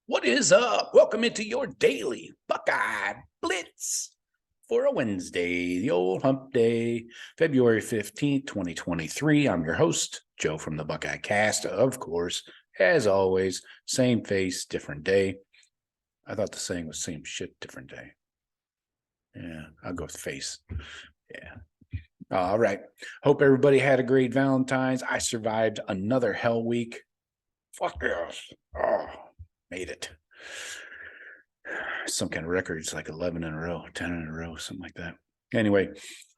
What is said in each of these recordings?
What is up? Welcome into your daily Buckeye Blitz for a Wednesday, the old hump day, February 15th, 2023. I'm your host, Joe from the Buckeye Cast. Of course, as always, same face, different day. I thought the saying was same shit, different day. Yeah, I'll go with face. Yeah. All right. Hope everybody had a great Valentine's. I survived another hell week. Fuck yes. Oh, made it. Some kind of record. It's like 11 in a row, 10 in a row, something like that. Anyway,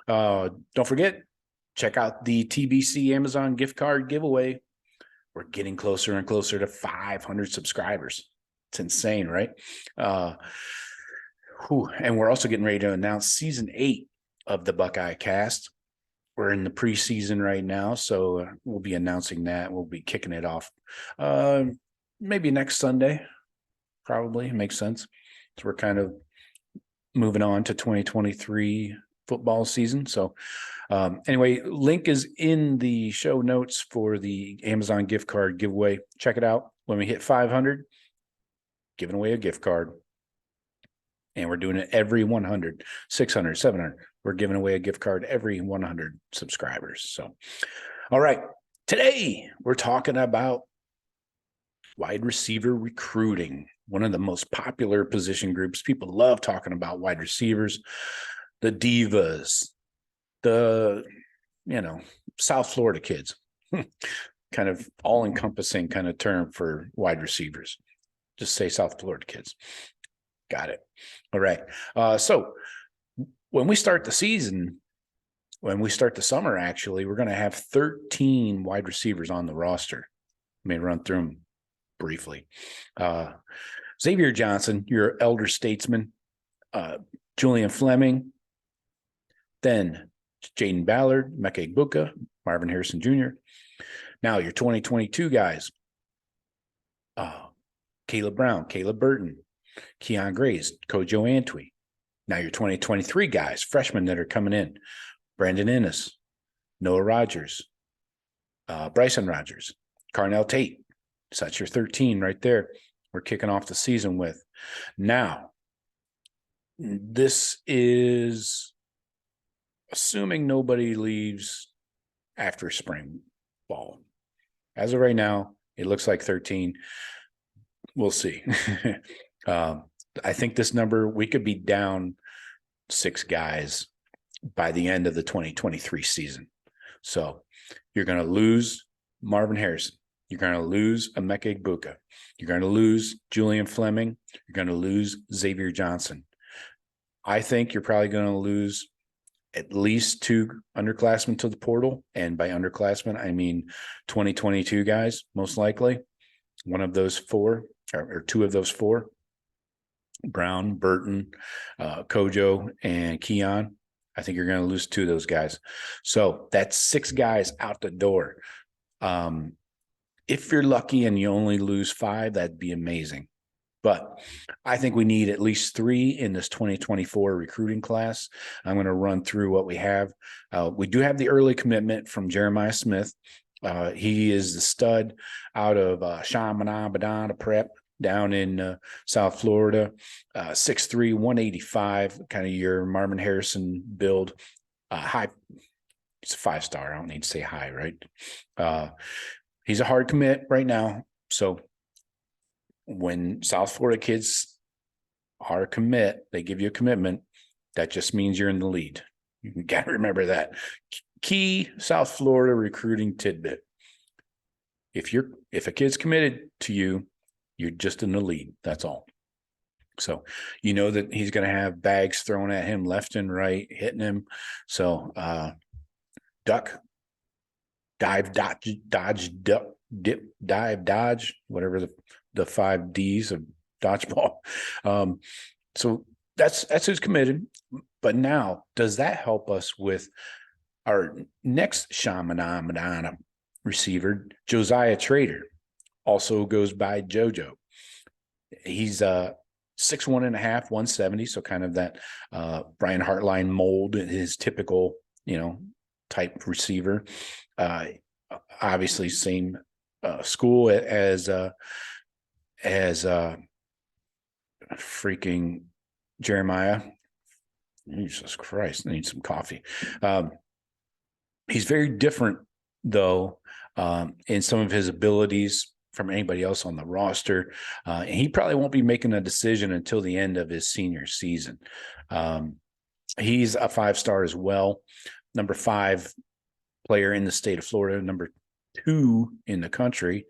don't forget, check out the TBC Amazon gift card giveaway. We're getting closer and closer to 500 subscribers. It's insane, right? And we're also getting ready to announce season 8 of the Buckeye Cast. We're in the preseason right now, so we'll be announcing that. We'll be kicking it off maybe next Sunday. Probably makes sense. So we're kind of moving on to 2023 football season. So anyway, link is in the show notes for the Amazon gift card giveaway. Check it out. When we hit 500, giving away a gift card. And we're doing it every 100, 600, 700. We're giving away a gift card every 100 subscribers. So, all right. Today, we're talking about wide receiver recruiting, one of the most popular position groups. People love talking about wide receivers, the divas, the, South Florida kids, kind of all-encompassing kind of term for wide receivers. Just say South Florida kids. Got it. All right. So when we start the season, when we start the summer, actually, we're going to have 13 wide receivers on the roster. Let me run through them briefly. Xavier Johnson, your elder statesman, Julian Fleming, then Jaden Ballard, Micah Hudson, Marvin Harrison Jr. Now your 2022 guys, Caleb Brown, Caleb Burton, Keon Grays, Kojo Antwi. Now your 2023 guys, freshmen that are coming in, Brandon Ennis, Noah Rogers, Bryson Rogers, Carnell Tate. So that's your 13 right there. We're kicking off the season with. Now, this is assuming nobody leaves after spring ball. As of right now, it looks like 13. We'll see. I think this number, we could be down 6 guys by the end of the 2023 season. So you're going to lose Marvin Harrison. You're going to lose Emeka Egbuka. You're going to lose Julian Fleming. You're going to lose Xavier Johnson. I think you're probably going to lose at least 2 underclassmen to the portal. And by underclassmen, I mean 2022 guys, most likely. One of those 4 or 2 of those 4. Brown, Burton, Kojo, and Keon. I think you're going to lose 2 of those guys. So that's 6 guys out the door. If you're lucky and you only lose 5, that'd be amazing. But I think we need at least 3 in this 2024 recruiting class. I'm going to run through what we have. We do have the early commitment from Jeremiah Smith. He is the stud out of Chaminade Prep down in South Florida, 6'3", 185, kind of your Marvin Harrison build. High, it's a 5-star. I don't need to say high, right? He's a hard commit right now. So when South Florida kids are a commit, they give you a commitment, that just means you're in the lead. You got to remember that. Key South Florida recruiting tidbit. If a kid's committed to you, you're just in the lead. That's all. So you know that he's going to have bags thrown at him left and right, hitting him. So duck, dive, dodge, duck, dip, dive, dodge, whatever the 5 Ds of dodgeball. So that's who's committed. But now, does that help us with our next Chaminade receiver, Josiah Trader? Also goes by JoJo. He's 6'1.5", 170, so kind of that Brian Hartline mold, his typical, type receiver. Obviously, same school as freaking Jeremiah. Jesus Christ, I need some coffee. He's very different, though, in some of his abilities from anybody else on the roster. And he probably won't be making a decision until the end of his senior season. He's a 5-star as well. Number 5 player in the state of Florida, number 2 in the country.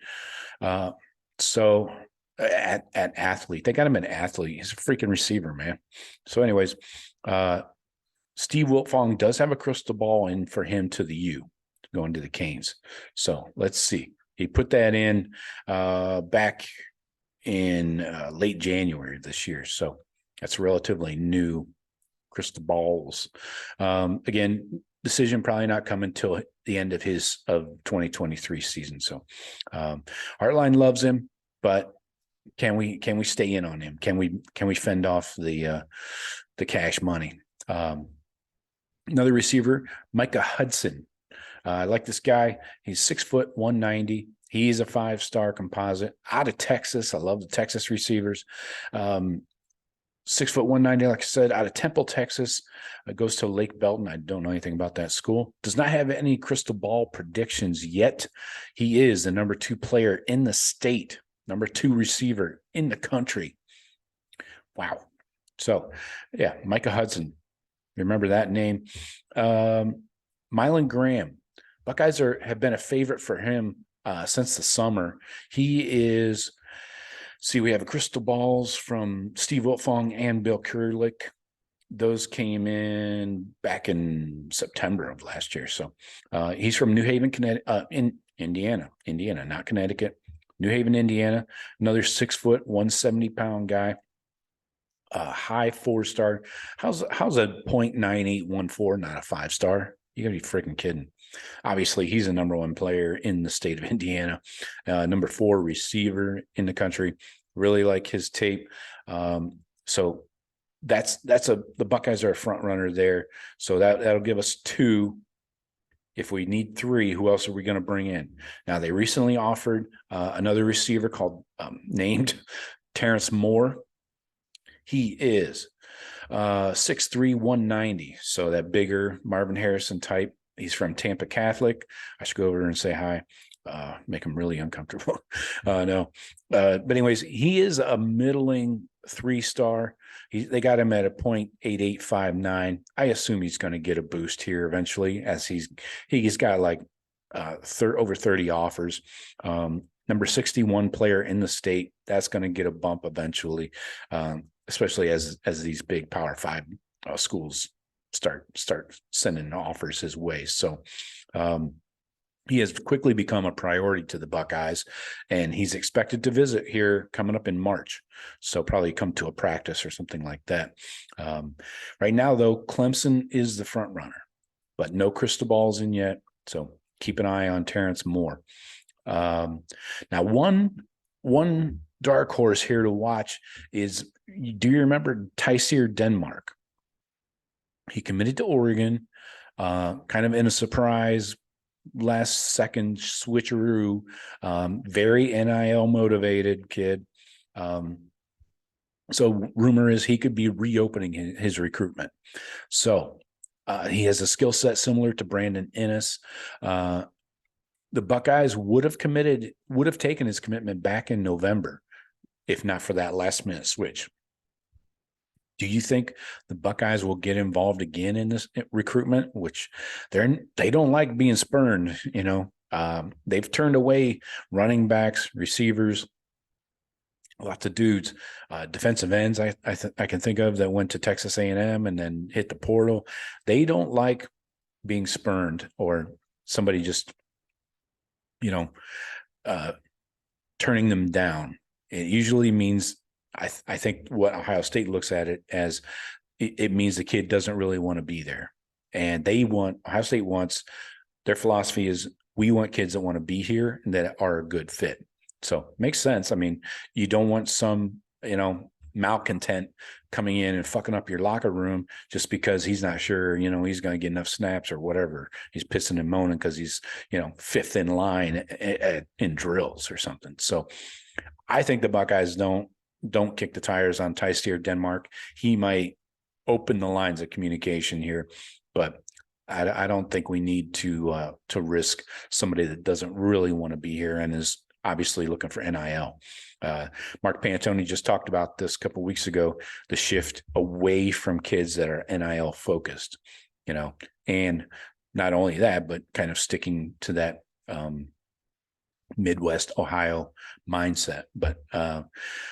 So at athlete, they got him an athlete. He's a freaking receiver, man. So anyways, Steve Wiltfong does have a crystal ball in for him to the U, going to the Canes. So let's see. He put that in back in late January this year. So that's relatively new crystal balls. Again, decision probably not coming till the end of 2023 season. So Heartline loves him, but can we stay in on him? Can we fend off the cash money? Another receiver, Micah Hudson. I like this guy. He's 6 foot 190. He's a 5-star composite out of Texas. I love the Texas receivers. 6 foot 190, like I said, out of Temple, Texas. Goes to Lake Belton. I don't know anything about that school. Does not have any crystal ball predictions yet. He is the number 2 player in the state, number 2 receiver in the country. Wow. So, yeah, Micah Hudson. Remember that name. Mylan Graham. Buckeyes have been a favorite for him since the summer. He is, we have crystal balls from Steve Wiltfong and Bill Kurlick. Those came in back in September of last year. So he's from New Haven, Connecticut, in Indiana, not Connecticut. New Haven, Indiana. Another 6 foot, 170-pound guy. High 4-star. How's a 0.9814 not a 5-star? You gotta be freaking kidding. Obviously, he's a number 1 player in the state of Indiana, number 4 receiver in the country. Really like his tape. So the Buckeyes are a front runner there. So that'll give us 2. If we need 3, who else are we going to bring in? Now, they recently offered another receiver called named Terrance Moore. He is 6'3", 190. So that bigger Marvin Harrison type. He's from Tampa Catholic. I should go over and say hi. Make him really uncomfortable. No. But anyways, he is a middling 3-star. They got him at a 0.8859. I assume he's going to get a boost here eventually, as he's got like over 30 offers. Number 61 player in the state. That's going to get a bump eventually, especially as these big Power 5 schools start sending offers his way. So he has quickly become a priority to the Buckeyes, and he's expected to visit here coming up in March. So probably come to a practice or something like that. Right now, though, Clemson is the front runner, but no crystal balls in yet. So keep an eye on Terrance Moore. Now, one dark horse here to watch is, do you remember Tyseer Denmark? He committed to Oregon, kind of in a surprise last second switcheroo, very NIL motivated kid. So rumor is he could be reopening his recruitment. So he has a skill set similar to Brandon Ennis. The Buckeyes would have taken his commitment back in November, if not for that last minute switch. Do you think the Buckeyes will get involved again in this recruitment, which they don't like being spurned? They've turned away running backs, receivers, lots of dudes, defensive ends. I can think of that went to Texas A&M and then hit the portal. They don't like being spurned or somebody just, turning them down. It usually means, I think what Ohio State looks at it as, it means the kid doesn't really want to be there. And Ohio State wants, their philosophy is, we want kids that want to be here and that are a good fit. So makes sense. I mean, you don't want some, malcontent coming in and fucking up your locker room just because he's not sure, he's going to get enough snaps or whatever. He's pissing and moaning because he's, 5th in line in drills or something. So I think the Buckeyes don't don't kick the tires on Tyseer Denmark. He might open the lines of communication here, but I don't think we need to risk somebody that doesn't really want to be here and is obviously looking for NIL. Mark Pantoni just talked about this a couple of weeks ago, the shift away from kids that are NIL focused, and not only that, but kind of sticking to that Midwest Ohio mindset. But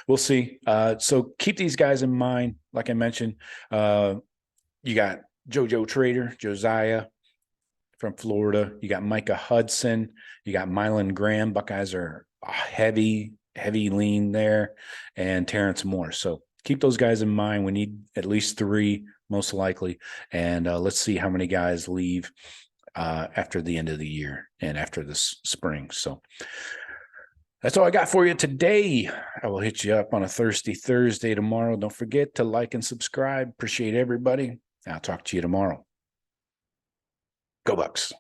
we'll see. So keep these guys in mind. Like I mentioned, you got JoJo Trader, Josiah from Florida. You got Micah Hudson. You got Mylan Graham. Buckeyes are heavy lean there, and Terrance Moore. So keep those guys in mind. We need at least 3, most likely. And let's see how many guys leave after the end of the year and after this spring. So that's all I got for you today. I will hit you up on a Thirsty Thursday tomorrow. Don't forget to like and subscribe. Appreciate everybody. I'll talk to you tomorrow. Go Bucks.